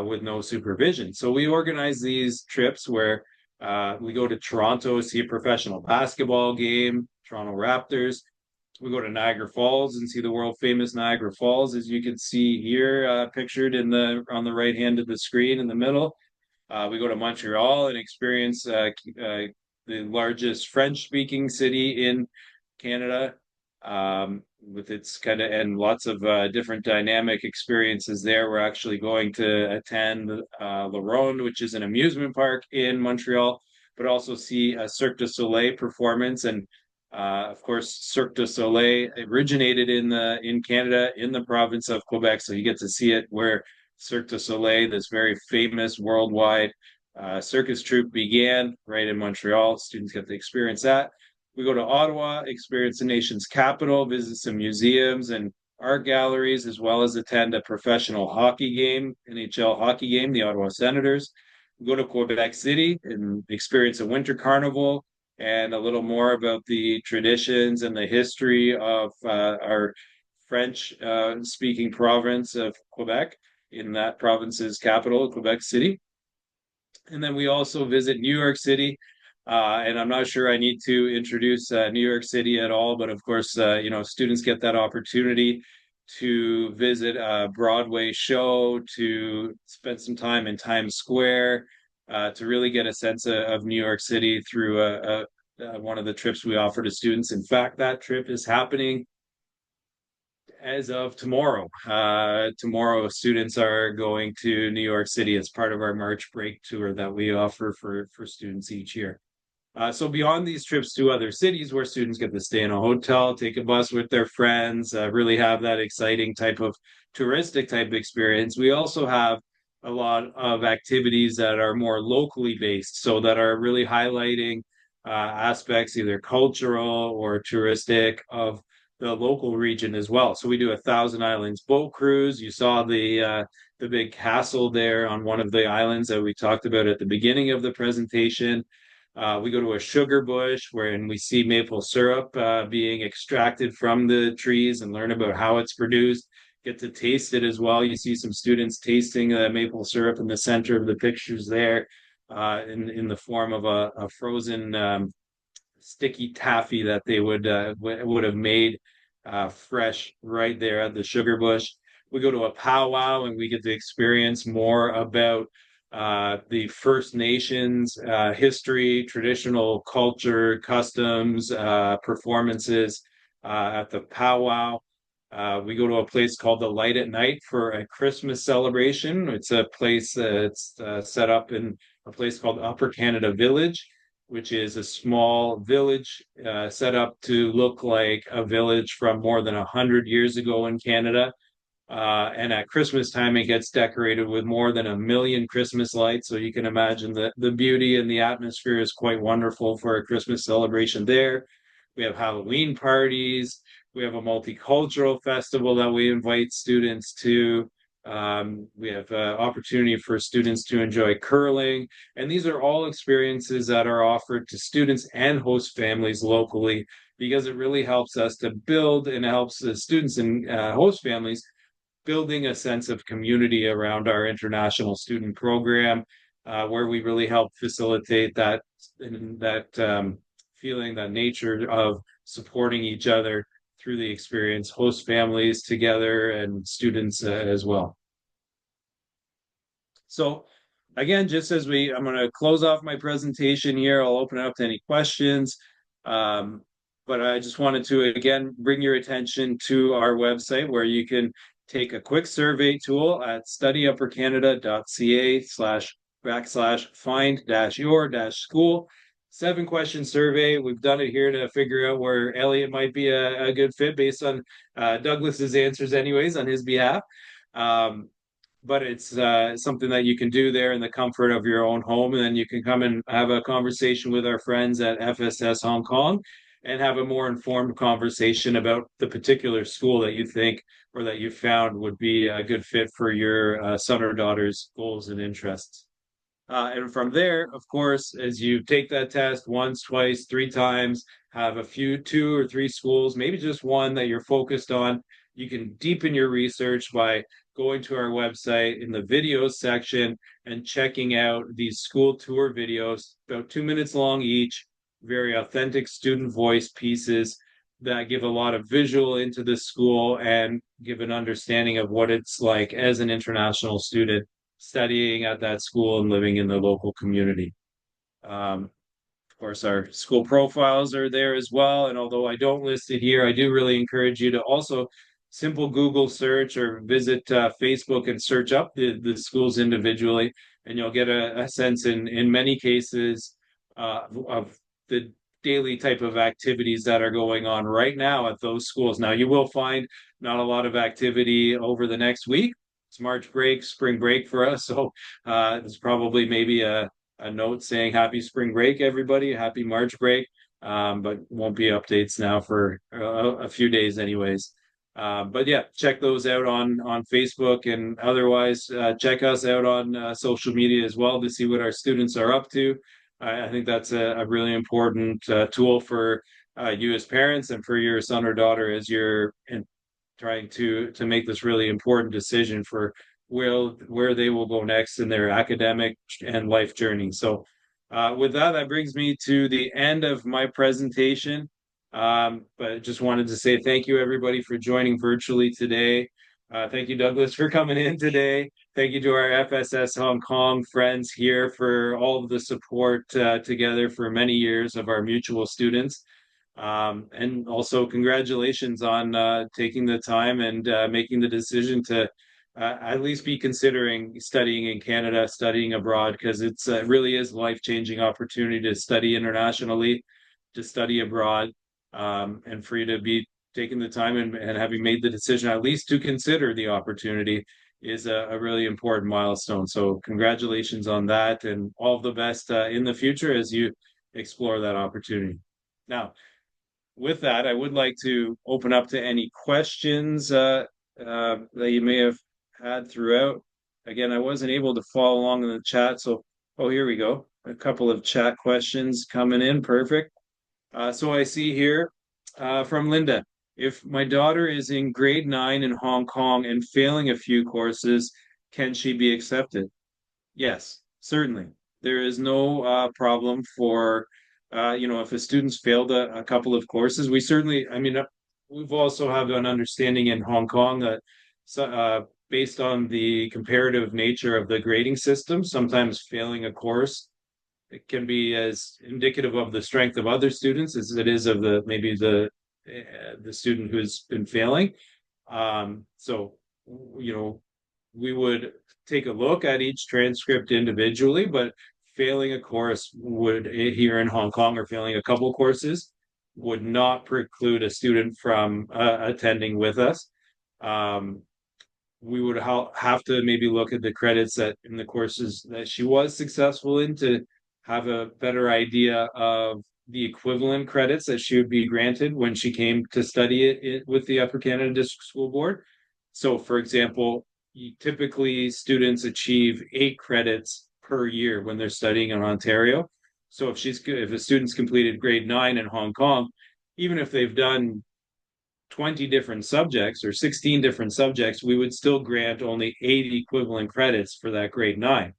with no supervision. So we organize these trips where we go to Toronto, see a professional basketball game, Toronto Raptors. We go to Niagara Falls and see the world famous Niagara Falls, as you can see here, pictured on the right hand of the screen in the middle. We go to Montreal and experience the largest French-speaking city in Canada, with its and lots of different dynamic experiences there. We're actually going to attend La Ronde, which is an amusement park in Montreal, but also see a Cirque du Soleil performance. And of course, Cirque du Soleil originated in Canada, in the province of Quebec, so you get to see it where Cirque du Soleil, this very famous worldwide circus troupe, began right in Montreal. Students get to experience that. We go to Ottawa, experience the nation's capital, visit some museums and art galleries, as well as attend a professional hockey game, NHL hockey game, the Ottawa Senators. We go to Quebec City and experience a winter carnival and a little more about the traditions and the history of our French-speaking province of Quebec, in that province's capital, Quebec City. And then we also visit New York City. And I'm not sure I need to introduce New York City at all, but of course, students get that opportunity to visit a Broadway show, to spend some time in Times Square, to really get a sense of New York City through one of the trips we offer to students. In fact, that trip is happening as of tomorrow. Tomorrow, students are going to New York City as part of our March break tour that we offer for students each year. So beyond these trips to other cities where students get to stay in a hotel, take a bus with their friends, really have that exciting type of touristic type experience, we also have a lot of activities that are more locally based, so that are really highlighting aspects, either cultural or touristic, of the local region as well. So we do a Thousand Islands boat cruise. You saw the big castle there on one of the islands that we talked about at the beginning of the presentation. We go to a sugar bush wherein we see maple syrup being extracted from the trees and learn about how it's produced. Get to taste it as well. You see some students tasting maple syrup in the center of the pictures there, in the form of a frozen sticky taffy that they would have made fresh right there at the sugar bush. We go to a powwow and we get to experience more about the First Nations history, traditional culture, customs, performances at the powwow. We go to a place called the Light at Night for a Christmas celebration. It's a place that's set up in a place called Upper Canada Village, which is a small village set up to look like a village from more than 100 years ago in Canada. And at Christmas time, it gets decorated with more than 1 million Christmas lights. So you can imagine that the beauty and the atmosphere is quite wonderful for a Christmas celebration there. We have Halloween parties. We have a multicultural festival that we invite students to. We have opportunity for students to enjoy curling. And these are all experiences that are offered to students and host families locally, because it really helps us to build, and helps the students and host families building a sense of community around our international student program, where we really help facilitate that feeling, that nature of supporting each other through the experience, host families together and students as well. So again, just as I'm going to close off my presentation here, I'll open it up to any questions. But but I just wanted to again bring your attention to our website where you can take a quick survey tool at studyuppercanada.ca/find-your-school. 7-question survey. We've done it here to figure out where Elliot might be a good fit based on Douglas's answers anyways on his behalf. But it's something that you can do there in the comfort of your own home, and then you can come and have a conversation with our friends at FSS Hong Kong and have a more informed conversation about the particular school that you think or that you found would be a good fit for your son or daughter's goals and interests. And from there, of course, as you take that test once, twice, 3 times, have a few, 2 or 3 schools, maybe just one that you're focused on, you can deepen your research by going to our website in the videos section and checking out these school tour videos, about 2 minutes long each, very authentic student voice pieces that give a lot of visual into the school and give an understanding of what it's like as an international student studying at that school and living in the local community. Of course, our school profiles are there as well. And although I don't list it here, I do really encourage you to also simple Google search or visit Facebook and search up the schools individually, and you'll get a sense in many cases of the daily type of activities that are going on right now at those schools. Now, you will find not a lot of activity over the next week. It's March break, spring break for us. So there's probably maybe a note saying happy spring break, everybody, happy March break. But won't be updates now for a few days anyways. But yeah, check those out on Facebook, and otherwise check us out on social media as well to see what our students are up to. I think that's a really important tool for you as parents and for your son or daughter as you're trying to make this really important decision for where they will go next in their academic and life journey. So with that, that brings me to the end of my presentation. But I just wanted to say thank you, everybody, for joining virtually today. Thank you, Douglas, for coming in today. Thank you to our FSS Hong Kong friends here for all of the support together for many years of our mutual students. And also congratulations on taking the time and making the decision to at least be considering studying in Canada, studying abroad, because it really is a life-changing opportunity to study internationally, to study abroad, and for you to be taking the time and having made the decision at least to consider the opportunity is a really important milestone. So congratulations on that, and all the best in the future as you explore that opportunity. Now, with that, I would like to open up to any questions that you may have had throughout. Again, I wasn't able to follow along in the chat, so here we go. A couple of chat questions coming in. Perfect. So I see here from Linda, if my daughter is in grade 9 in Hong Kong and failing a few courses, can she be accepted? Yes, certainly. There is no problem for, if a student's failed a couple of courses, we certainly, we've also have an understanding in Hong Kong that based on the comparative nature of the grading system, sometimes failing a course, it can be as indicative of the strength of other students as it is of the student who's been failing. So, we would take a look at each transcript individually, but failing a course would, here in Hong Kong, or failing a couple courses, would not preclude a student from attending with us. We would have to maybe look at the credits that in the courses that she was successful in to have a better idea of the equivalent credits that she would be granted when she came to study it with the Upper Canada District School Board. So, for example, typically students achieve 8 credits per year when they're studying in Ontario. So if a student's completed grade 9 in Hong Kong, even if they've done 20 different subjects or 16 different subjects, we would still grant only 8 equivalent credits for that grade 9.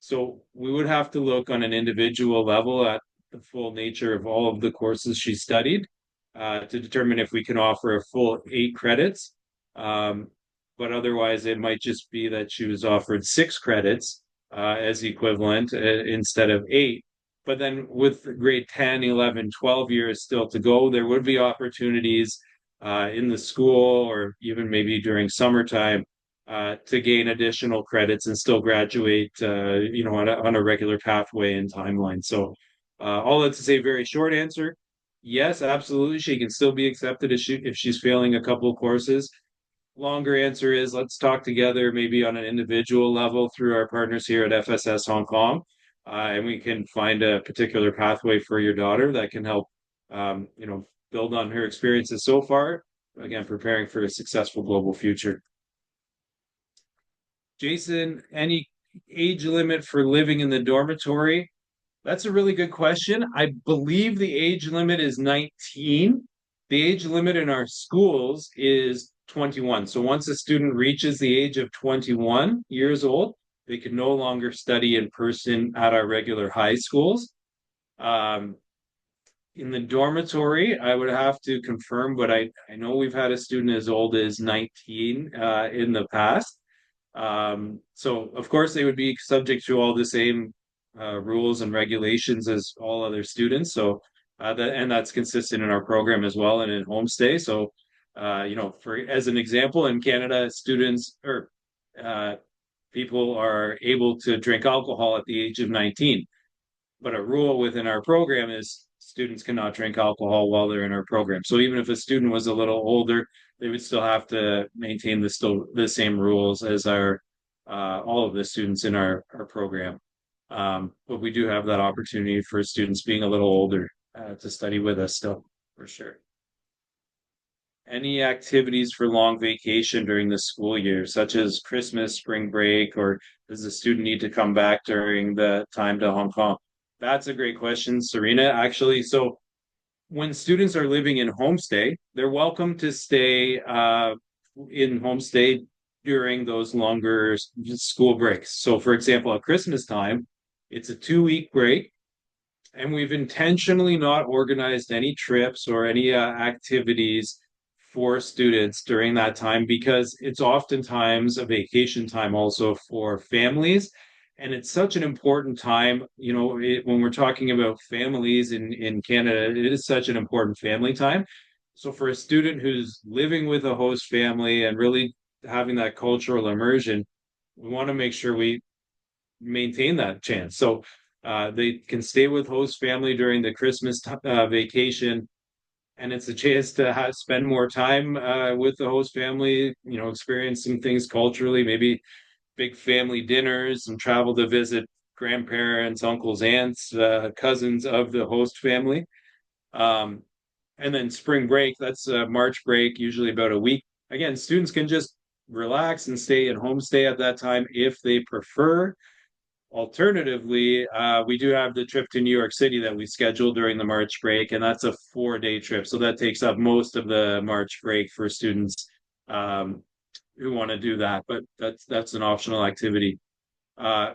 So we would have to look on an individual level at the full nature of all of the courses she studied to determine if we can offer a full 8 credits. But otherwise, it might just be that she was offered 6 credits as equivalent instead of 8. But then with grade 10, 11, 12 years still to go, there would be opportunities in the school or even maybe during summertime to gain additional credits and still graduate, on a regular pathway and timeline. So all that to say, very short answer. Yes, absolutely. She can still be accepted if she's failing a couple of courses. Longer answer is let's talk together, maybe on an individual level through our partners here at FSS Hong Kong, and we can find a particular pathway for your daughter that can help, build on her experiences so far. Again, preparing for a successful global future. Jason, any age limit for living in the dormitory? That's a really good question. I believe the age limit is 19. The age limit in our schools is 21. So once a student reaches the age of 21 years old, they can no longer study in person at our regular high schools. In the dormitory, I would have to confirm, but I know we've had a student as old as 19 in the past. So of course they would be subject to all the same rules and regulations as all other students. So that's consistent in our program as well and in Homestay. So for as an example, in Canada, students or people are able to drink alcohol at the age of 19. But a rule within our program is students cannot drink alcohol while they're in our program. So even if a student was a little older, they would still have to maintain the same rules as our all of the students in our program. But we do have that opportunity for students being a little older to study with us still, for sure. Any activities for long vacation during the school year, such as Christmas, spring break, or does the student need to come back during the time to Hong Kong? That's a great question, Serena. Actually, so when students are living in Homestay, they're welcome to stay in Homestay during those longer school breaks. So, for example, at Christmas time, it's a 2-week break, and we've intentionally not organized any trips or any activities for students during that time because it's oftentimes a vacation time also for families. And it's such an important time, when we're talking about families in Canada, it is such an important family time. So for a student who's living with a host family and really having that cultural immersion, we want to make sure we maintain that chance. So they can stay with host family during the Christmas vacation, and it's a chance to spend more time with the host family, experiencing things culturally, maybe big family dinners and travel to visit grandparents, uncles, aunts, cousins of the host family. And then spring break, that's March break, usually about a week. Again, students can just relax and stay at homestay at that time if they prefer. Alternatively, we do have the trip to New York City that we scheduled during the March break, and that's a 4-day trip. So that takes up most of the March break for students who want to do that, but that's an optional activity.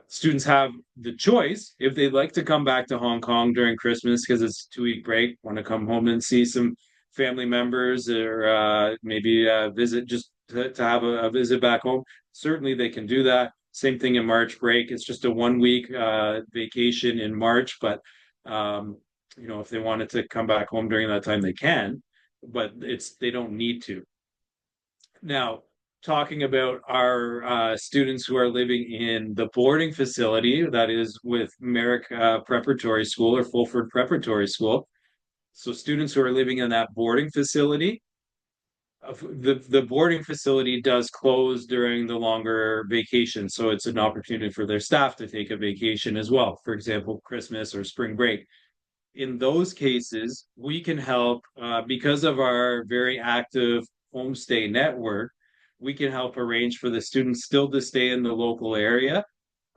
Students have the choice if they'd like to come back to Hong Kong during Christmas because it's a 2-week break, want to come home and see some family members or maybe visit just to have a visit back home. Certainly they can do that. Same thing in March break. It's just a 1-week vacation in March, but if they wanted to come back home during that time, they can, but they don't need to. Now, talking about our students who are living in the boarding facility, that is with Merrick Preparatory School or Fulford Preparatory School. So students who are living in that boarding facility, the boarding facility does close during the longer vacation. So it's an opportunity for their staff to take a vacation as well. For example, Christmas or spring break. In those cases, we can help because of our very active homestay network. We can help arrange for the students still to stay in the local area.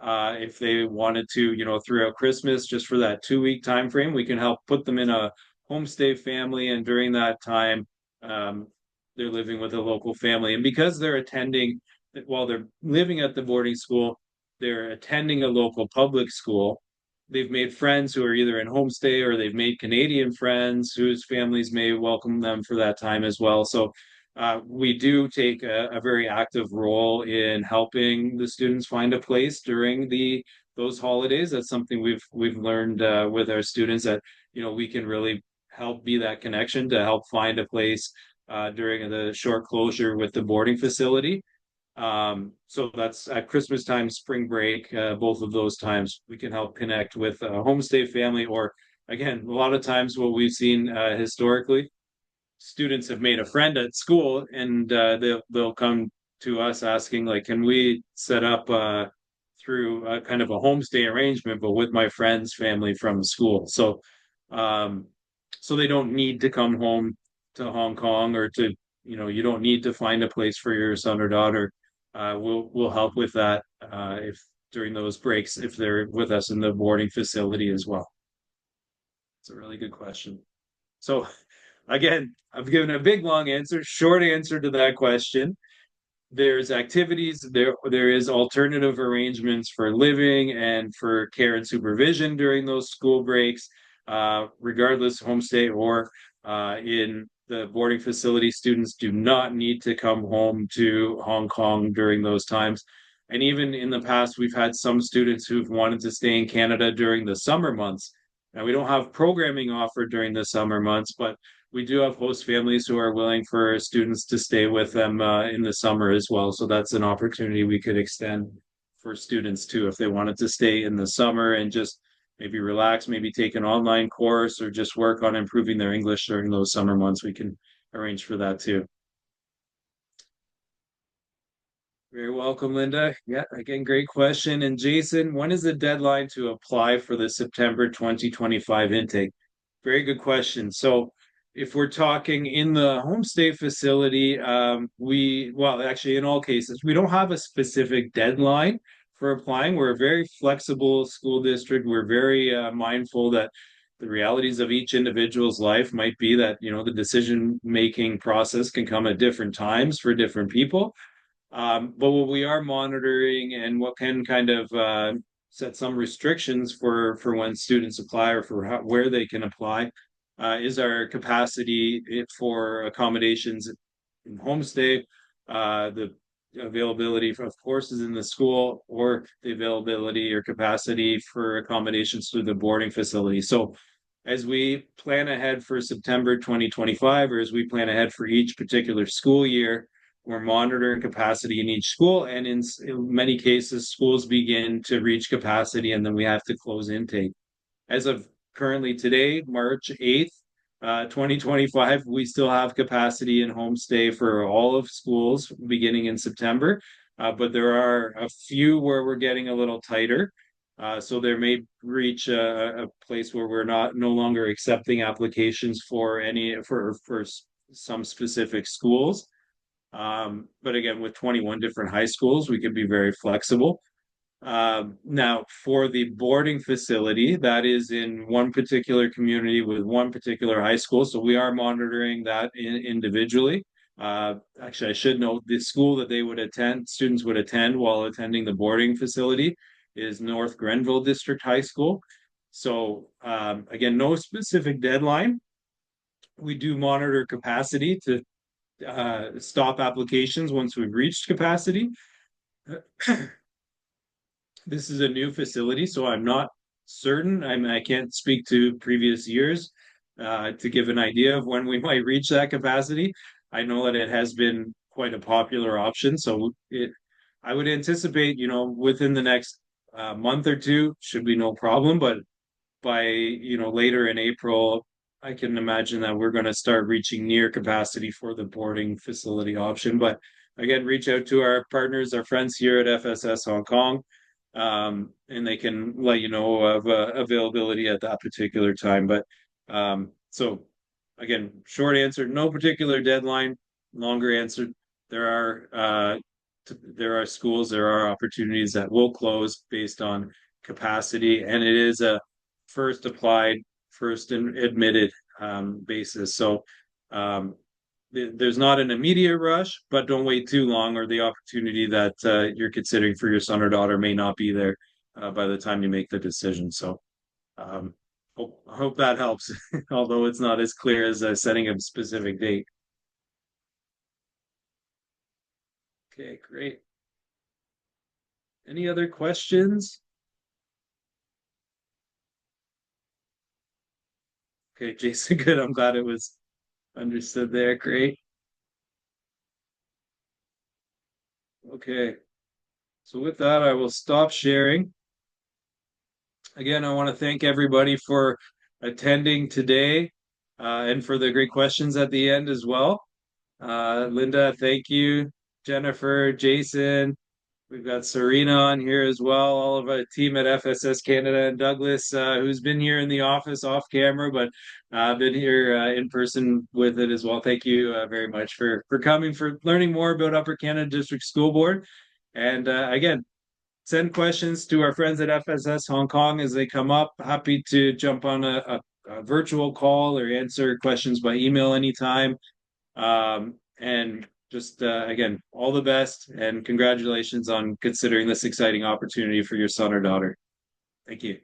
If they wanted to, throughout Christmas, just for that 2-week time frame, we can help put them in a homestay family. And during that time, they're living with a local family. And because while they're living at the boarding school, they're attending a local public school. They've made friends who are either in homestay or they've made Canadian friends whose families may welcome them for that time as well. So we do take a very active role in helping the students find a place during the those holidays. That's something we've learned with our students, that we can really help be that connection to help find a place during the short closure with the boarding facility. So that's at Christmas time, spring break, both of those times we can help connect with a homestay family. Or again, a lot of times what we've seen historically, students have made a friend at school, and they'll come to us asking, like, can we set up through a kind of a homestay arrangement, but with my friend's family from school. Um, so they don't need to come home to Hong Kong, or to, you don't need to find a place for your son or daughter. We'll help with that if during those breaks, if they're with us in the boarding facility as well. It's a really good question. So again, I've given a big long answer. Short answer to that question: there's activities, there is alternative arrangements for living and for care and supervision during those school breaks, regardless homestay or in the boarding facility. Students do not need to come home to Hong Kong during those times. And even in the past, we've had some students who've wanted to stay in Canada during the summer months. Now, we don't have programming offered during the summer months, but we do have host families who are willing for students to stay with them in the summer as well. So that's an opportunity we could extend for students too, if they wanted to stay in the summer and just maybe relax, maybe take an online course, or just work on improving their English during those summer months. We can arrange for that too. Very welcome, Linda. Yeah, again, great question. And Jason, when is the deadline to apply for the September 2025 intake? Very good question. So if we're talking in the homestay facility, well, actually, in all cases, we don't have a specific deadline for applying. We're a very flexible school district. We're very mindful that the realities of each individual's life might be that, the decision-making process can come at different times for different people. But what we are monitoring, and what can kind of set some restrictions for when students apply, or for where they can apply, is our capacity for accommodations in homestay, the availability of courses in the school, or the availability or capacity for accommodations through the boarding facility. So as we plan ahead for September 2025, or as we plan ahead for each particular school year, we're monitoring capacity in each school, and in many cases, schools begin to reach capacity, and then we have to close intake. As of currently today, March 8th, 2025, we still have capacity in homestay for all of schools beginning in September, but there are a few where we're getting a little tighter. So there may reach a place where we're no longer accepting applications for some specific schools. But again, with 21 different high schools, we could be very flexible. Now, for the boarding facility, that is in one particular community with one particular high school. So we are monitoring that individually. Actually, I should note the school that students would attend while attending the boarding facility is North Grenville District High School. So again, no specific deadline. We do monitor capacity to stop applications once we've reached capacity. This is a new facility, so I'm not certain. I can't speak to previous years to give an idea of when we might reach that capacity. I know that it has been quite a popular option, so I would anticipate, within the next month or two should be no problem. But by, later in April, I can imagine that we're going to start reaching near capacity for the boarding facility option. But again, reach out to our partners, our friends here at FSS Hong Kong, and they can let you know of availability at that particular time. But so again, short answer, no particular deadline. Longer answer, there are schools, there are opportunities that will close based on capacity, and it is a first applied, first admitted basis. So there's not an immediate rush, but don't wait too long, or the opportunity that you're considering for your son or daughter may not be there by the time you make the decision. So hope that helps, although it's not as clear as setting a specific date. Okay, great. Any other questions? Okay, Jason, good. I'm glad it was understood there. Great. Okay. So with that, I will stop sharing. Again, I want to thank everybody for attending today and for the great questions at the end as well. Linda, thank you. Jennifer, Jason, we've got Serena on here as well, all of our team at FSS Canada, and Douglas, who's been here in the office off camera, but been here in person with it as well. Thank you very much for coming, for learning more about Upper Canada District School Board. And again, send questions to our friends at FSS Hong Kong as they come up. Happy to jump on a virtual call or answer questions by email anytime. And just again, all the best and congratulations on considering this exciting opportunity for your son or daughter. Thank you.